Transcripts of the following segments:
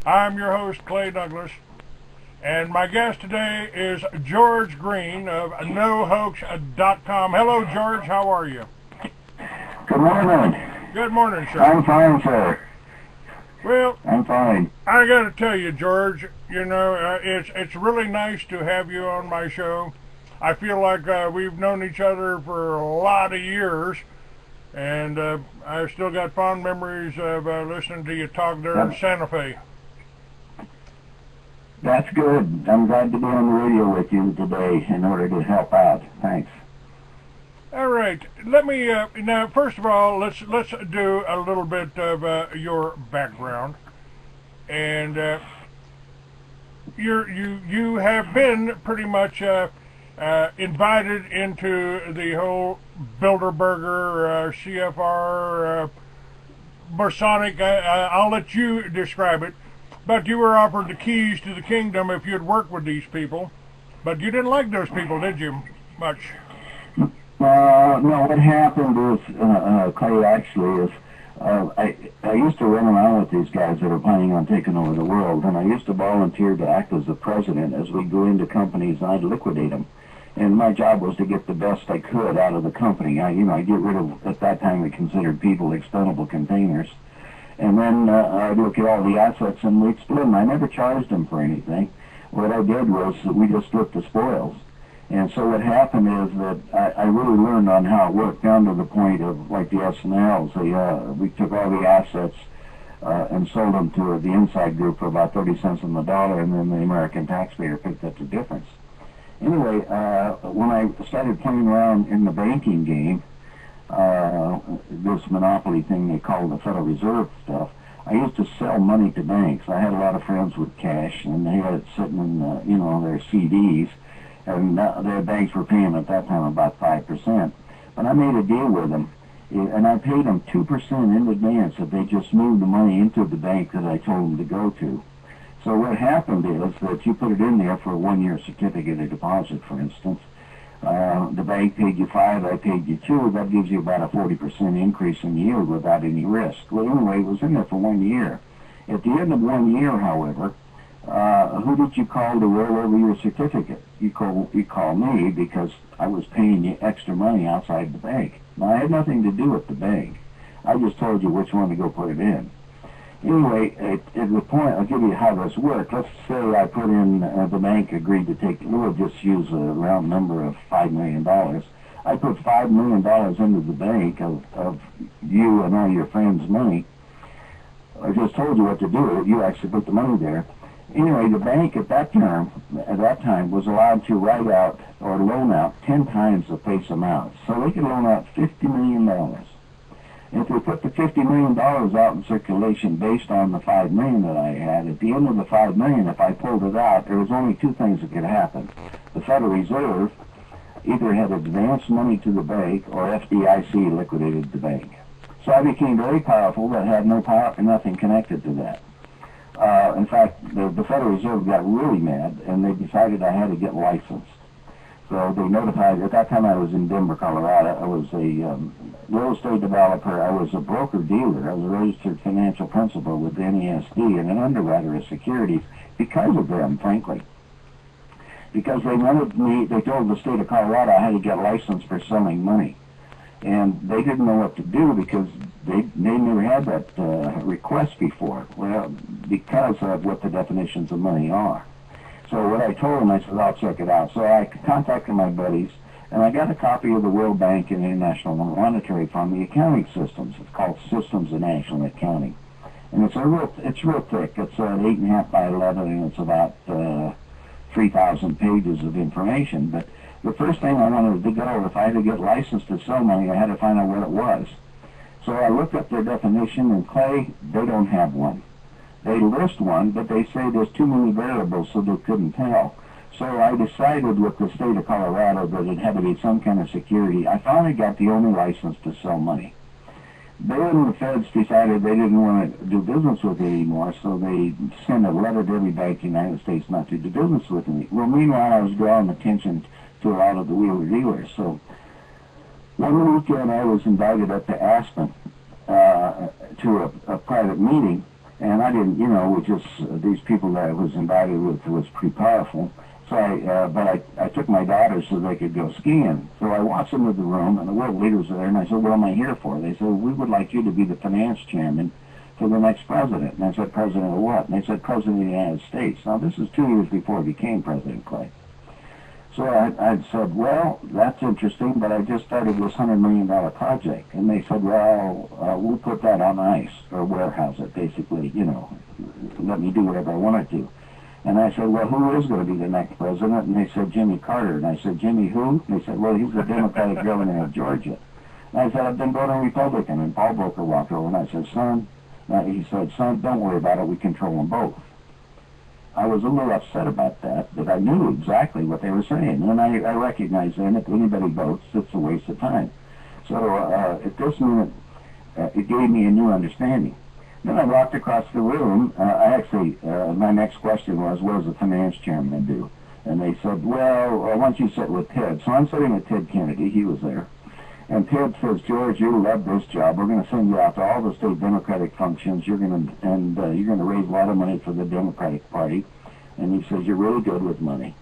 I'm your host, Clay Douglas, and my guest today is George Green of nohoax.com. Hello, George. How are you? Good morning. Good morning, sir. I'm fine, sir. Well, I'm fine. I got to tell you, George, it's really nice to have you on my show. I feel like we've known each other for a lot of years, and I've still got fond memories of listening to you talk there in Santa Fe. That's good. I'm glad to be on the radio with you today in order to help out. Thanks. All right. Let me now. First of all, let's do a little bit of your background, and you have been pretty much invited into the whole Bilderberger, CFR, Masonic. I'll let you describe it. But you were offered the keys to the kingdom if you'd work with these people. But you didn't like those people, did you? Much. No, what happened is, Clay, actually, is I used to run around with these guys that are planning on taking over the world, and I used to volunteer to act as the president as we go into companies, and I'd liquidate them. And my job was to get the best I could out of the company. I get rid of, at that time, we considered people expendable containers. And then I'd look at all the assets and we'd split them. I never charged them for anything. What I did was we just split the spoils. And so what happened is that I really learned on how it worked, down to the point of like the S&Ls. We took all the assets and sold them to the inside group for about 30 cents on the dollar, and then the American taxpayer picked up the difference. Anyway, when I started playing around in the banking game, this monopoly thing they call the Federal Reserve stuff, I used to sell money to banks. I had a lot of friends with cash, and they had it sitting in, their CDs, and their banks were paying at that time about 5%. But I made a deal with them, and I paid them 2% in advance if they just moved the money into the bank that I told them to go to. So what happened is that you put it in there for a 1-year certificate of deposit, for instance. The bank paid you 5, I paid you 2. That gives you about a 40% increase in yield without any risk. Well, anyway, it was in there for 1 year. At the end of 1 year, however, who did you call to roll over your certificate? You call me, because I was paying you extra money outside the bank. Now, I had nothing to do with the bank. I just told you which one to go put it in. Anyway, at the point, I'll give you how this worked. Let's say I put in, the bank agreed to take, we'll just use a round number of $5 million. I put $5 million into the bank of you and all your friends' money. I just told you what to do. You actually put the money there. Anyway, the bank at that time was allowed to write out or loan out 10 times the face amount. So they could loan out $50 million. If we put the $50 million out in circulation based on the $5 million that I had, at the end of the $5 million, if I pulled it out, there was only two things that could happen. The Federal Reserve either had advanced money to the bank or FDIC liquidated the bank. So I became very powerful, but had no power, nothing connected to that. In fact, the Federal Reserve got really mad, and they decided I had to get licensed. So they notified, at that time I was in Denver, Colorado. I was a real estate developer. I was a broker-dealer. I was a registered financial principal with NESD and an underwriter of securities because of them, frankly. Because they wanted me, they told the state of Colorado I had to get licensed for selling money. And they didn't know what to do because they never had that request before. Well, because of what the definitions of money are. So what I told them, I said, I'll check it out. So I contacted my buddies, and I got a copy of the World Bank and International Monetary Fund, the accounting systems. It's called Systems of National Accounting. And it's real thick. It's 8.5 by 11, and it's about 3,000 pages of information. But the first thing I wanted to go, if I had to get licensed to sell money, I had to find out what it was. So I looked up their definition, and Clay, they don't have one. They list one, but they say there's too many variables, so they couldn't tell. So I decided with the state of Colorado that it had to be some kind of security. I finally got the only license to sell money. Then the feds decided they didn't want to do business with it anymore, so they sent a letter to every bank in the United States not to do business with me. Well, meanwhile, I was drawing attention to a lot of the wheeler dealers. So one weekend I was invited up to Aspen to a private meeting, And I didn't, with just these people that I was invited with was pretty powerful. So I took my daughters so they could go skiing. So I walked into the room, and the world leaders were there, and I said, what am I here for? They said, we would like you to be the finance chairman for the next president. And I said, president of what? And they said, president of the United States. Now, this is 2 years before he became president, Clay. So I said, well, that's interesting, but I just started this $100 million project. And they said, well, we'll put that on ice, or warehouse it, basically, let me do whatever I want to do. And I said, well, who is going to be the next president? And they said, Jimmy Carter. And I said, Jimmy who? And they said, well, he's the Democratic governor of Georgia. And I said, I've been voting Republican. And Paul Volcker walked over, and I said, he said, son, don't worry about it. We control them both. I was a little upset about that, but I knew exactly what they were saying. And I recognized then if anybody votes, it's a waste of time. So at this minute, it gave me a new understanding. Then I walked across the room. My next question was, what does the finance chairman do? And they said, well, why don't you sit with Ted? So I'm sitting with Ted Kennedy. He was there. And Ted says, George, you love this job. We're going to send you out to all the state Democratic functions. You're going to raise a lot of money for the Democratic Party. And he says, you're really good with money.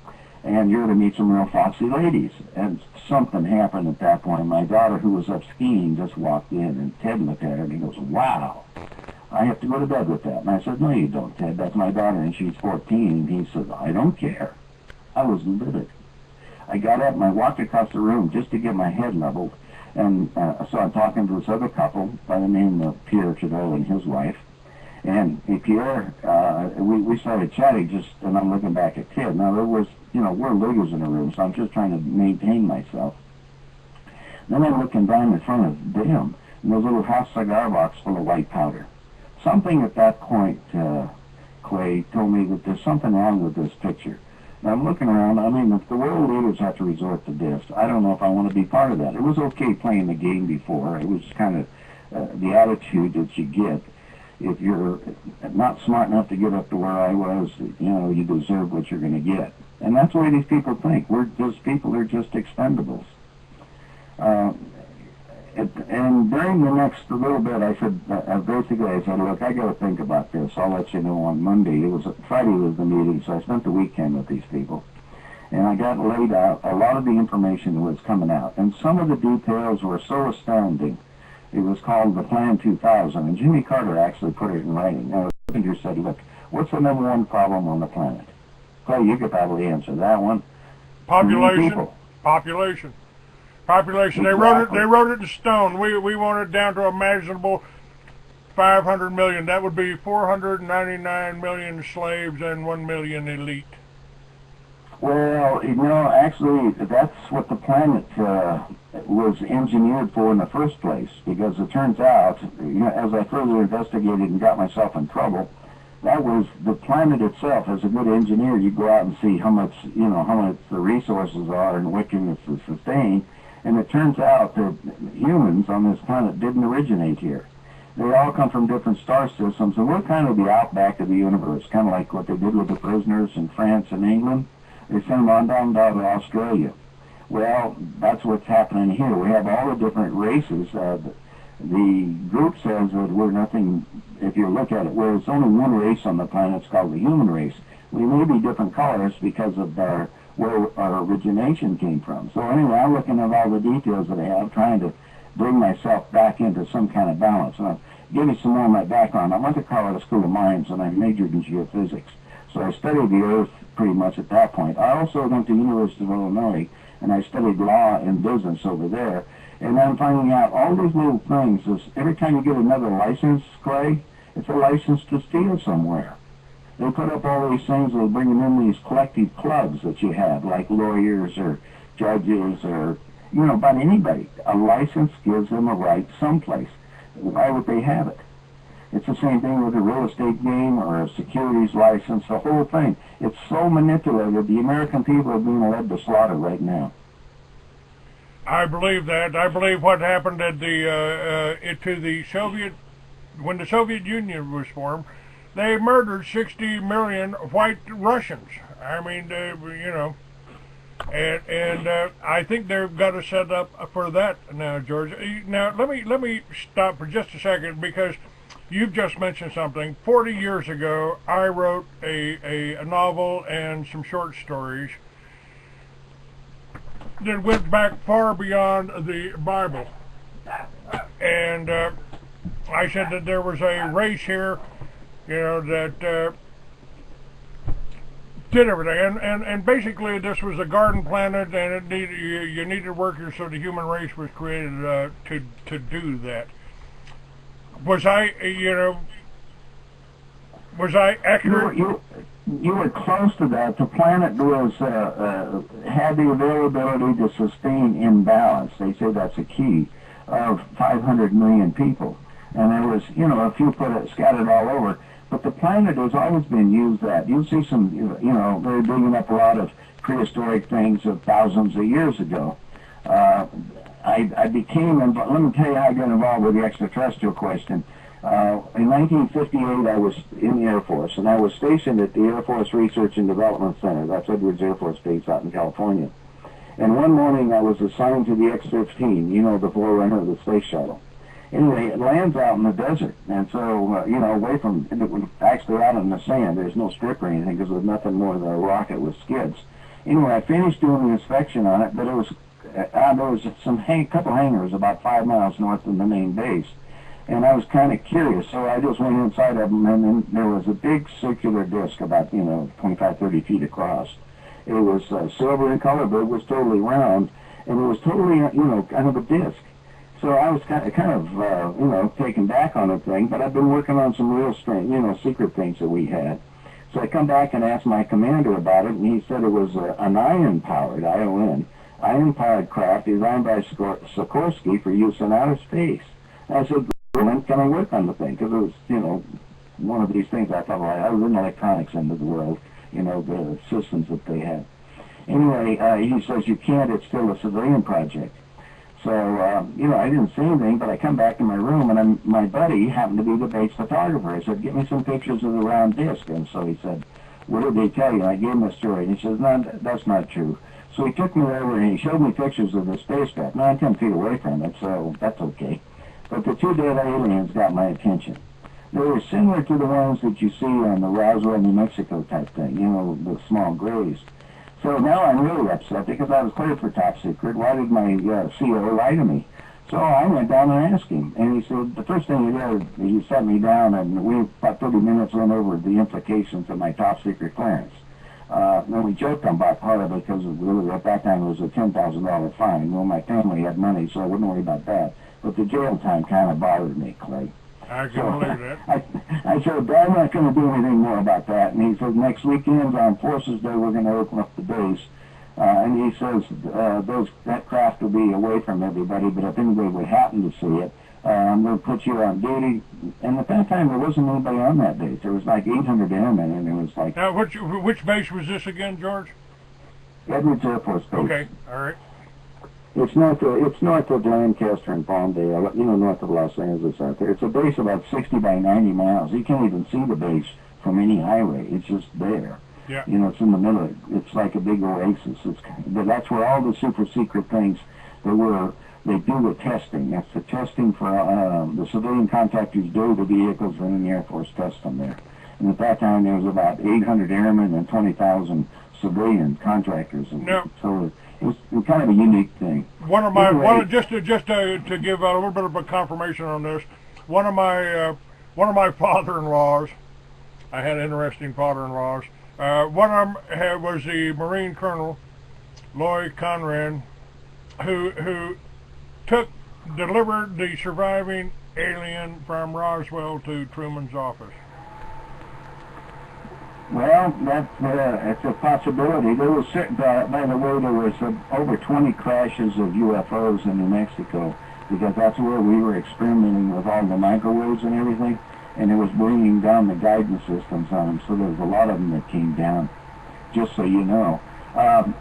And you're going to meet some real foxy ladies. And something happened at that point. My daughter, who was up skiing, just walked in. And Ted looked at her and he goes, wow. I have to go to bed with that. And I said, no, you don't, Ted. That's my daughter, and she's 14. And he said, I don't care. I was livid. I got up and I walked across the room just to get my head leveled. And so I'm talking to this other couple by the name of Pierre Trudeau and his wife. And Pierre, we started chatting and I'm looking back at Ted. Now, there was, we're leaders in the room, so I'm just trying to maintain myself. Then I'm looking down in front of them, and there's a little half cigar box full of white powder. Something at that point, Clay, told me that there's something wrong with this picture. And I'm looking around. I mean, if the world leaders have to resort to this, I don't know if I want to be part of that. It was okay playing the game before. It was kind of the attitude that you get. If you're not smart enough to get up to where I was, you deserve what you're going to get. And that's the way these people think. We're just people. They're just expendables. And during the next little bit, I said, basically, I said, look, I got to think about this. I'll let you know on Monday. Friday was the meeting, so I spent the weekend with these people. And I got laid out a lot of the information that was coming out. And some of the details were so astounding. It was called the Plan 2000, and Jimmy Carter actually put it in writing. Now, Kissinger said, look, what's the number one problem on the planet? Clay, you could probably answer that one. Population. Population. Population. Exactly. They wrote it in stone. We want it down to a manageable 500 million. That would be 499 million slaves and 1 million elite. Well, actually, that's what the planet was engineered for in the first place, because it turns out, as I further investigated and got myself in trouble, that was the planet itself. As a good engineer, you go out and see how much the resources are and what can it sustain. And it turns out that humans on this planet didn't originate here. They all come from different star systems, and we're kind of the outback of the universe, kind of like what they did with the prisoners in France and England. They sent them on down to Australia. Well, that's what's happening here. We have all the different races. The group says that we're nothing, if you look at it, where it's only one race on the planet. It's called the human race. We may be different colors because of where our origination came from. So anyway, I'm looking at all the details that I have, trying to bring myself back into some kind of balance. And I'll give you some more of my background. I went to Colorado School of Mines, and I majored in geophysics. So I studied the Earth pretty much at that point. I also went to the University of Illinois, and I studied law and business over there. And I'm finding out all these little things. Every time you get another license, Clay, it's a license to steal somewhere. They put up all these things, they bring them in these collective clubs that you have, like lawyers or judges or, about anybody. A license gives them a right someplace. Why would they have it? It's the same thing with a real estate game or a securities license, the whole thing. It's so manipulated. The American people are being led to slaughter right now. I believe that. I believe what happened at to the Soviet, when the Soviet Union was formed, they murdered 60 million white Russians. I mean, and I think they've got to set up for that now, George. Now, let me stop for just a second, because you've just mentioned something. 40 years ago, I wrote a novel and some short stories that went back far beyond the Bible. And I said that there was a race here, that did everything. And basically this was a garden planet, and it needed you needed workers, so the human race was created to do that. Was I accurate? You were close to that. The planet was had the availability to sustain imbalance. They say that's a key of 500 million people, and there was a few scattered all over. But the planet has always been used that. You'll see some they're digging up a lot of prehistoric things of thousands of years ago. I became, and let me tell you how I got involved with the extraterrestrial question. In 1958, I was in the Air Force, and I was stationed at the Air Force Research and Development Center. That's Edwards Air Force Base out in California. And one morning, I was assigned to the X-15, the forerunner of the space shuttle. Anyway, it lands out in the desert, and so, away from, it was actually out in the sand. There's no strip or anything, because it was nothing more than a rocket with skids. Anyway, I finished doing the inspection on it, but there was couple hangars about 5 miles north of the main base. And I was kind of curious, so I just went inside of them, and then there was a big circular disc about, 25, 30 feet across. It was silver in color, but it was totally round, and it was totally, kind of a disc. So I was kind of taken back on the thing, but I've been working on some real strange, secret things that we had. So I come back and asked my commander about it, and he said it was an ion-powered, ion-powered craft designed by Sikorsky for use in outer space. And I said, when can I work on the thing? Because it was, one of these things I thought, well, I was in electronics end of the world, the systems that they had. Anyway, he says, you can't, it's still a civilian project. So, I didn't say anything, but I come back in my room, and my buddy happened to be the base photographer. I said, get me some pictures of the round disc. And so he said, what did they tell you? And I gave him a story, and he says, no, that's not true. So he took me over, and he showed me pictures of the spacecraft. Now, I'm 10 feet away from it, so that's okay. But the two dead aliens got my attention. They were similar to the ones that you see on the Roswell, New Mexico type thing, the small grays. So now I'm really upset because I was cleared for top secret. Why did my CO lie to me? So I went down and asked him, and he said, the first thing he did, he sat me down, and we, about 30 minutes, went over the implications of my top secret clearance. Then we joked about part of it because really at that time it was a $10,000 fine. Well, my family had money, so I wouldn't worry about that. But the jail time kind of bothered me, Clay. I can believe that. I said, I'm not going to do anything more about that. And he said, next weekend on Forces Day, we're going to open up the base. And he says, that craft will be away from everybody, but if anybody would happen to see it, I'm going to put you on duty. And at that time, there wasn't anybody on that base. There was like 800 airmen, and it was like... Now, which base was this again, George? Edwards Air Force Base. Okay, all right. It's north of Lancaster and Palmdale, north of Los Angeles out there. It's a base about 60 by 90 miles. You can't even see the base from any highway. It's just there. Yeah. It's in the middle. It's like a big oasis. But that's where all the super secret things they do the testing. That's the testing for the civilian contractors do the vehicles, and then the Air Force tests them there. And at that time, there was about 800 airmen and 20,000 civilian contractors. And so it was kind of a unique thing. Just to give a little bit of a confirmation on this, one of my father-in-laws, I had interesting father-in-laws. One of them was the Marine Colonel Lloyd Conran, who delivered the surviving alien from Roswell to Truman's office. Well, that's a possibility. There was, by the way, there was over 20 crashes of UFOs in New Mexico, because that's where we were experimenting with all the microwaves and everything, and it was bringing down the guidance systems on them. So there was a lot of them that came down, just so you know.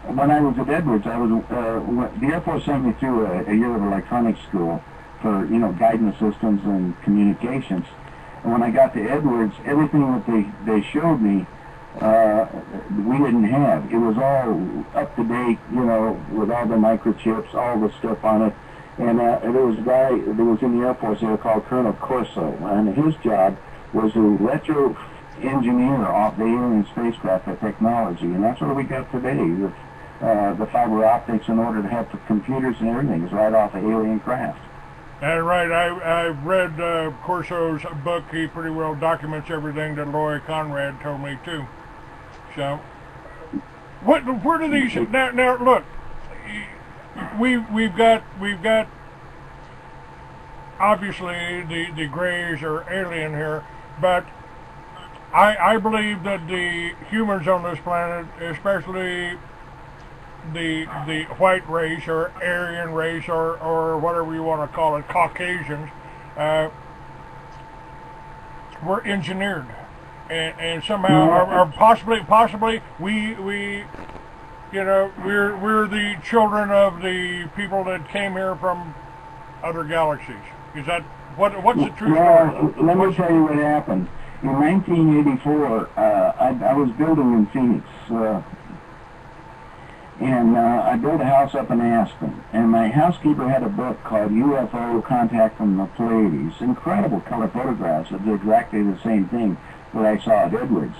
When I was at Edwards, the Air Force sent me through a year of electronics school for, guidance systems and communications. And when I got to Edwards, everything that they showed me, we didn't have. It was all up to date, with all the microchips, all the stuff on it. And there was a guy that was in the Air Force there called Colonel Corso, and his job was to retro engineer off the alien spacecraft the technology, and that's what we got today. The fiber optics, in order to have the computers and everything, is right off the alien craft. Right. I've read Corso's book. He pretty well documents everything that Loy Conrad told me too. So, where do these now look? We've got obviously the Greys are alien here, but I believe that the humans on this planet, especially the white race or Aryan race or whatever you want to call it, Caucasians, were engineered, and somehow or possibly we you know, we're the children of the people that came here from other galaxies. Is that what's the true story? Well, let me tell you what happened. In 1984, I was building in Phoenix, and I built a house up in Aspen. And my housekeeper had a book called UFO Contact from the Pleiades. Incredible color photographs that did exactly the same thing that I saw at Edwards.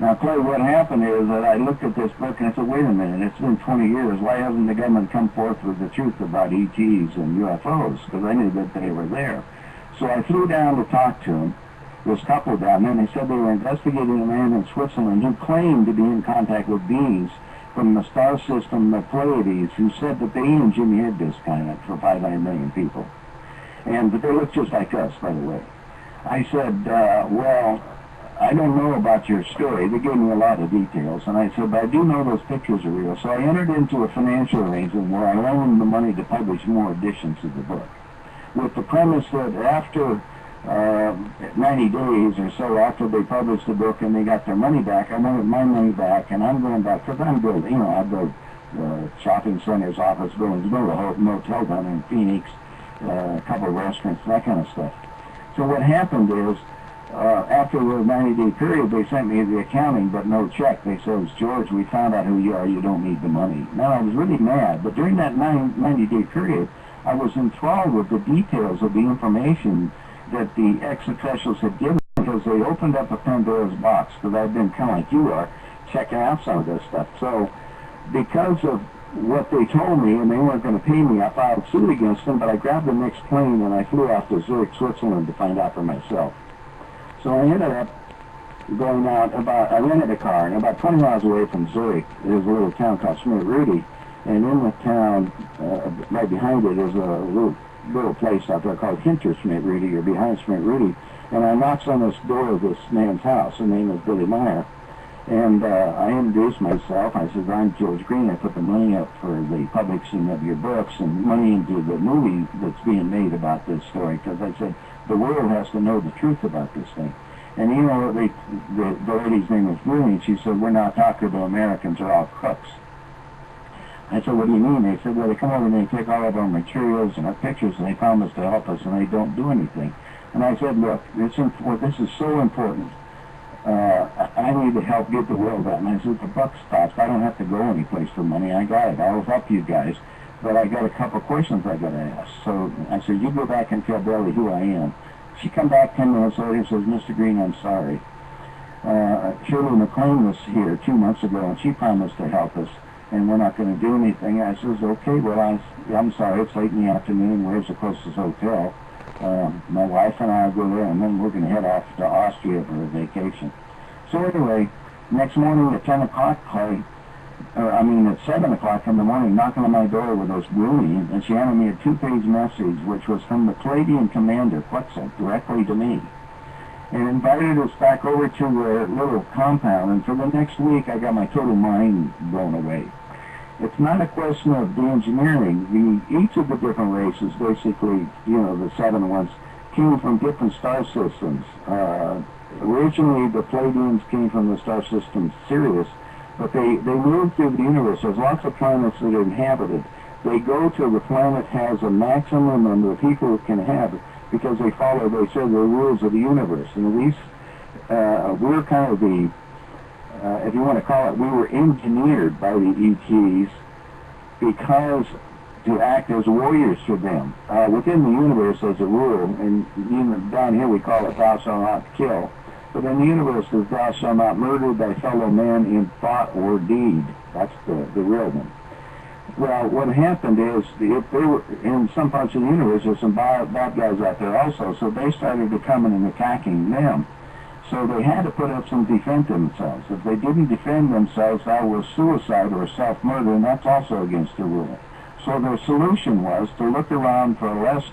Now, Clay, what happened is that I looked at this book and I said, wait a minute, it's been 20 years. Why hasn't the government come forth with the truth about ETs and UFOs? Because I knew that they were there. So I flew down to talk to them, this couple down there, and they said they were investigating a man in Switzerland who claimed to be in contact with beings from the star system, the Pleiades, who said that they engineered this planet for 500 million people. And they look just like us, by the way. I said, well, I don't know about your story. They gave me a lot of details. And I said, but I do know those pictures are real. So I entered into a financial arrangement where I loaned the money to publish more editions of the book, with the premise that after 90 days or so after they published the book and they got their money back, I wanted my money back, and I'm going back, because I'm building, you know, I build shopping centers, office buildings, build a motel down in Phoenix, a couple of restaurants, that kind of stuff. So what happened is, after the 90-day period, they sent me the accounting, but no check. They said, George, we found out who you are, you don't need the money. Now, I was really mad, but during that 90-day period, I was enthralled with the details of the information that the ex-officials had given, because they opened up a Pandora's box, because I've been kind of like you are, checking out some of this stuff. So, because of what they told me, and they weren't going to pay me, I filed suit against them, but I grabbed the next plane and I flew off to Zurich, Switzerland to find out for myself. So I ended up going out I rented a car, and about 20 miles away from Zurich, there's a little town called Schmidt-Rudy, and in the town, right behind it, is a little place out there called Hinter Schmidt-Rudy, or behind Schmidt-Rudy, and I knocked on this door of this man's house. His name is Billy Meyer, and I introduced myself. I said, I'm George Green. I put the money up for the publishing of your books and money into the movie that's being made about this story, because I said, the world has to know the truth about this thing. And you know, the lady's name was Julie, and she said, we're not talking about Americans, are all crooks. I said, what do you mean? They said, well, they come over and they take all of our materials and our pictures, and they promise to help us, and they don't do anything. And I said, look, this is so important. I need to help get the world out. And I said, the buck stops. I don't have to go anyplace for money. I got it. I'll help you guys. But I got a couple questions I got to ask. So I said, you go back and tell Belly who I am. She come back 10 minutes later and says, Mr. Green, I'm sorry. Shirley MacLaine was here 2 months ago, and she promised to help us, and we're not going to do anything. I says, okay, well, I'm sorry, it's late in the afternoon. Where's the closest hotel? My wife and I will go there, and then we're going to head off to Austria for a vacation. So anyway, next morning at 10 o'clock, at 7 o'clock in the morning, knocking on my door with this Bruni, and she handed me a 2-page message, which was from the Pleiadian commander, Quetzal, directly to me, and invited us back over to a little compound, and for the next week, I got my total mind blown away. It's not a question of the engineering. Each of the different races, basically, you know, the 7 ones, came from different star systems. Originally, the Pleiadians came from the star system Sirius, but they moved through the universe. There's lots of planets that are inhabited. They go to the planet has a maximum number of people it can have, because they follow, they say, the rules of the universe. And these, we're kind of the, if you want to call it, we were engineered by the ETs, because to act as warriors for them. Within the universe, as a rule, and down here we call it thou shalt not kill, but in the universe is thou shalt not murder thy fellow man in thought or deed. That's the real one. Well, what happened is, if they were in some parts of the universe, there's some bad guys out there also, so they started coming and attacking them. So they had to put up some defense themselves. If they didn't defend themselves, that was suicide or self-murder, and that's also against the rule. So their solution was to look around for less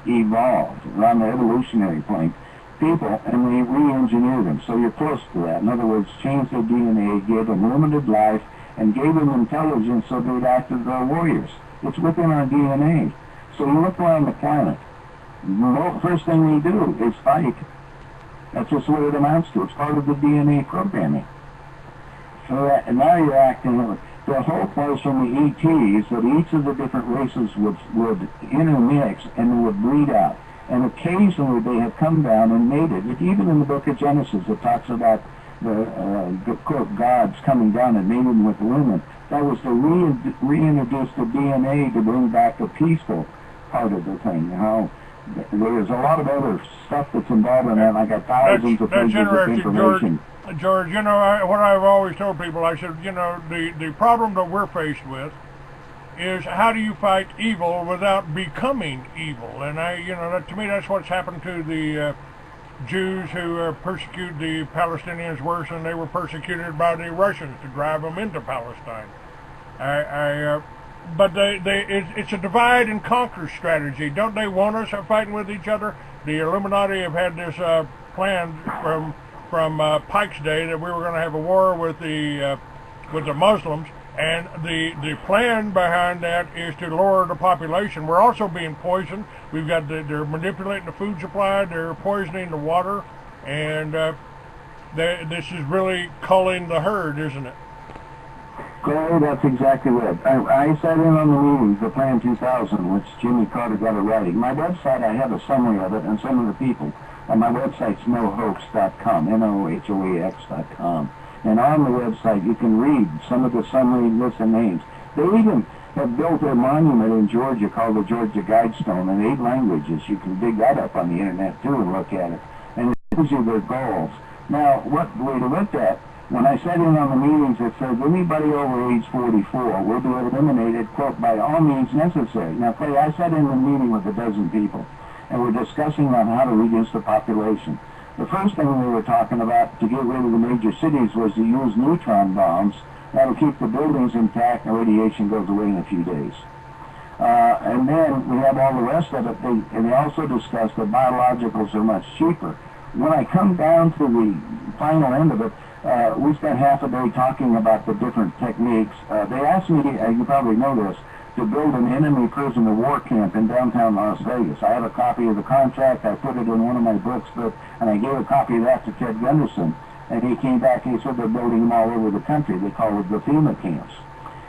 evolved, around the evolutionary plane, people, and they re-engineer them. So you're close to that. In other words, change their DNA, give them limited life, and gave them intelligence so they'd act as warriors. It's within our DNA. So you look around the planet, the first thing we do is fight. That's just what it amounts to. It's part of the DNA programming. So that, and now you're acting, the whole place from the ETs, that each of the different races would intermix and they would breed out. And occasionally they have come down and mated. Even in the book of Genesis, it talks about the quote, gods coming down and mating with women. That was to reintroduce the DNA to bring back the peaceful part of the thing. How there's a lot of other stuff that's involved in that, and I got thousands of pages of information. George, you know, what I've always told people, I said, you know, the problem that we're faced with is how do you fight evil without becoming evil? And to me, that's what's happened to the Jews who persecute the Palestinians worse than they were persecuted by the Russians to drive them into Palestine. But it's a divide and conquer strategy. Don't they want us fighting with each other? The Illuminati have had this plan from Pike's day that we were going to have a war with the Muslims, and the plan behind that is to lower the population. We're also being poisoned. We've got they're manipulating the food supply. They're poisoning the water, and this is really culling the herd, isn't it? Clay, that's exactly right. I sat in on the meetings, the Plan 2000, which Jimmy Carter got a writing. My website, I have a summary of it and some of the people. And my website's nohoax.com, nohoax.com. And on the website, you can read some of the summary lists and names. They even have built a monument in Georgia called the Georgia Guidestone in 8 languages. You can dig that up on the internet, too, and look at it. And it gives you their goals. Now, what way to look at, when I sat in on the meetings, it says anybody over age 44 will be eliminated, quote, by all means necessary. Now, Clay, I sat in a meeting with a dozen people, and we're discussing on how to reduce the population. The first thing we were talking about to get rid of the major cities was to use neutron bombs. That'll keep the buildings intact and radiation goes away in a few days. And then we have all the rest of it. And they also discussed that biologicals are much cheaper. When I come down to the final end of it, we spent half a day talking about the different techniques. They asked me, you probably know this, to build an enemy prisoner war camp in downtown Las Vegas. I have a copy of the contract. I put it in one of my books, and I gave a copy of that to Ted Gunderson. And he came back and he said they're building them all over the country. They call it the FEMA camps.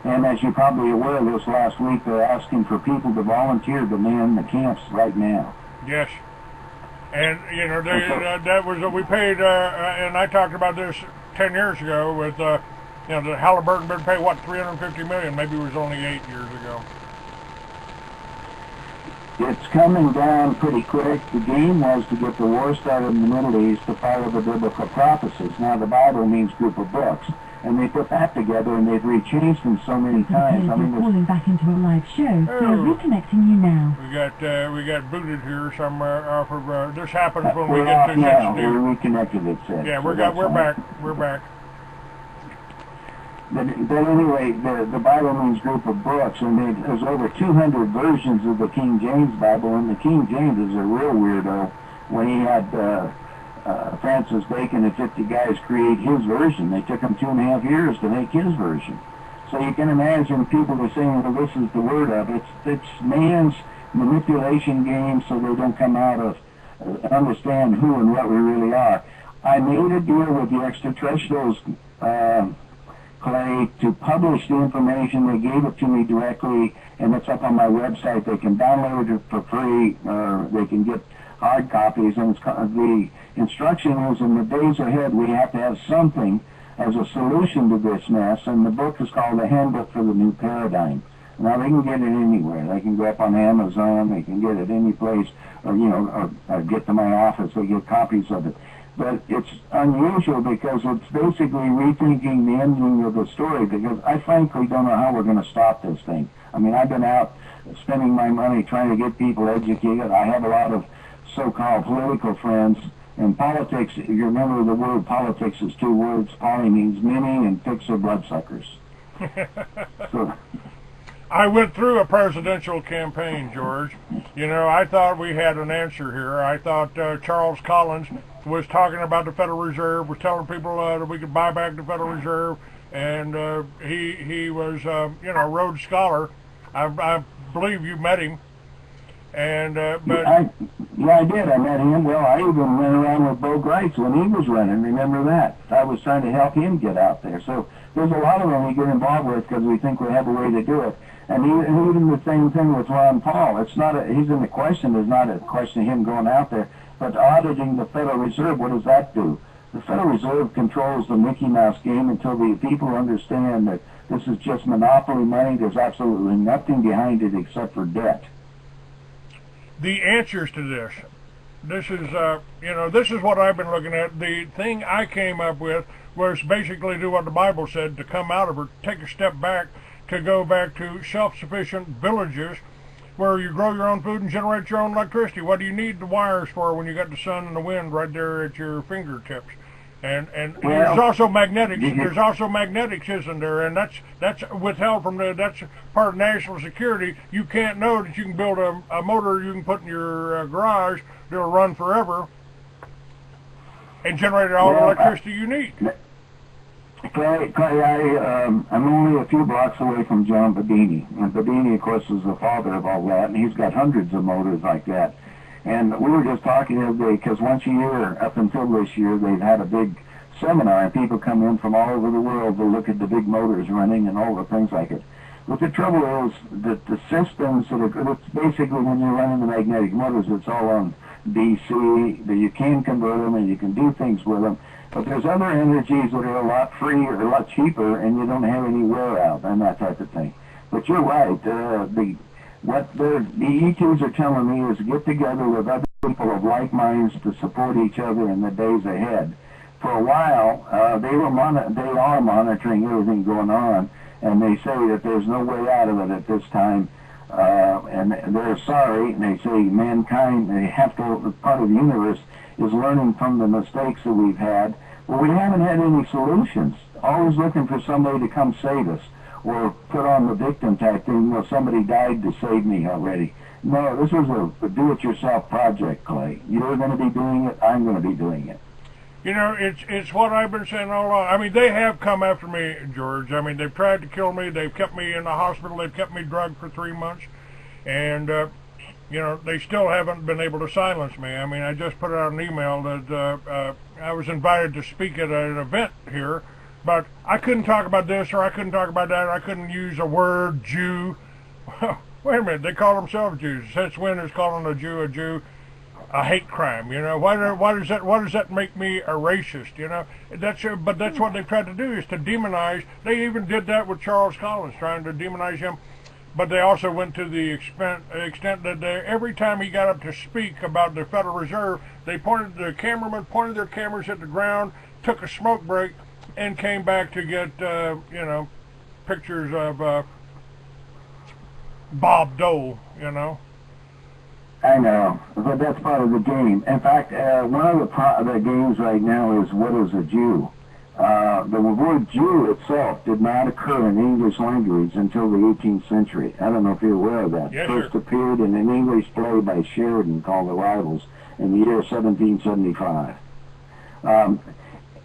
And as you're probably aware of this last week, they're asking for people to volunteer to man the camps right now. Yes. And, you know, that was we paid, and I talked about this 10 years ago with, you know, the Halliburton been paid, what, $350 million? Maybe it was only 8 years ago. It's coming down pretty quick. The game was to get the war started in the Middle East to follow the biblical prophecies. Now, the Bible means group of books. And they put that together, and they've rechanged them so many times. I mean, calling back into a live show. We're reconnecting you now. We got booted here somewhere off of. This happens when we we're get off to now. sensitive. We're reconnected. It said. Yeah, so we're back. We're back. But anyway, the Bible means group of books, and there's over 200 versions of the King James Bible, and the King James is a real weirdo. When he had Francis Bacon and 50 guys create his version, they took him 2.5 years to make his version. So you can imagine people are saying, well, this is the word of it. It's man's manipulation game so they don't come out of understand who and what we really are. I made a deal with the extraterrestrials, Clay, to publish the information. They gave it to me directly, and it's up on my website. They can download it for free, or they can get hard copies. And the instruction is, in the days ahead, we have to have something as a solution to this mess. And the book is called The Handbook for the New Paradigm. Now they can get it anywhere. They can go up on Amazon. They can get it any place, or or get to my office. They get copies of it. But it's unusual because it's basically rethinking the ending of the story, because I frankly don't know how we're going to stop this thing. I mean, I've been out spending my money trying to get people educated. I have a lot of so-called political friends. In politics, you remember the word politics is two words. Poly means many, and fix are bloodsuckers. So, I went through a presidential campaign, George. I thought we had an answer here. I thought Charles Collins was talking about the Federal Reserve, was telling people that we could buy back the Federal Reserve, and he was, a Rhodes Scholar. I believe you met him. And but I did. I met him. Well, I even went around with Bo Grice when he was running. Remember that? I was trying to help him get out there. So there's a lot of them we get involved with because we think we have a way to do it. And even the same thing with Ron Paul. It's not the question is not a question of him going out there, but auditing the Federal Reserve. What does that do? The Federal Reserve controls the Mickey Mouse game until the people understand that this is just monopoly money. There's absolutely nothing behind it except for debt. The answers to this is, this is what I've been looking at. The thing I came up with was basically do what the Bible said, to come out of it, take a step back, to go back to self-sufficient villages where you grow your own food and generate your own electricity. What do you need the wires for when you got the sun and the wind right there at your fingertips? And there's also magnetics. There's also magnetics, isn't there? And that's withheld from that's part of national security. You can't know that you can build a motor you can put in your garage that'll run forever and generate all the electricity you need. Clay, I'm only a few blocks away from John Bedini. And Bedini, of course, is the father of all that, and he's got hundreds of motors like that. And we were just talking the other day, because once a year, up until this year, they've had a big seminar, and people come in from all over the world to look at the big motors running and all the things like it. But the trouble is that the systems it's basically when you're running the magnetic motors, it's all on DC, that you can convert them and you can do things with them. But there's other energies that are a lot free or a lot cheaper, and you don't have any wear out and that type of thing. But you're right. What the ETs are telling me is get together with other people of like minds to support each other in the days ahead. For a while, they are monitoring everything going on, and they say that there's no way out of it at this time. And they're sorry, and they say mankind, part of the universe is learning from the mistakes that we've had. Well, we haven't had any solutions. Always looking for somebody to come save us, or put on the victim type thing. Well, somebody died to save me already. No, this was a do-it-yourself project, Clay. You're going to be doing it. I'm going to be doing it. It's what I've been saying all along. I mean, they have come after me, George. I mean, they've tried to kill me. They've kept me in the hospital. They've kept me drugged for 3 months. And, they still haven't been able to silence me. I mean, I just put out an email that I was invited to speak at an event here, but I couldn't talk about this, or I couldn't talk about that, or I couldn't use a word, Jew. Wait a minute, they call themselves Jews. Since when is calling a Jew a hate crime? Why does that make me a racist? But that's what they've tried to do, is to demonize. They even did that with Charles Collins, trying to demonize him. But they also went to the extent that every time he got up to speak about the Federal Reserve, the cameraman pointed their cameras at the ground, took a smoke break, and came back to get pictures of Bob Dole. I know, but that's part of the game. In fact, one of the games right now is what is a Jew? The word Jew itself did not occur in English language until the 18th century. I don't know if you're aware of that. Yes, First sir. appeared in an English play by Sheridan called The Rivals in the year 1775.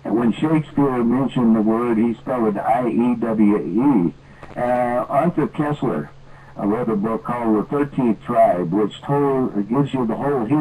When Shakespeare mentioned the word, he spelled it I-E-W-E. Arthur Kessler wrote a book called The 13th Tribe, which gives you the whole history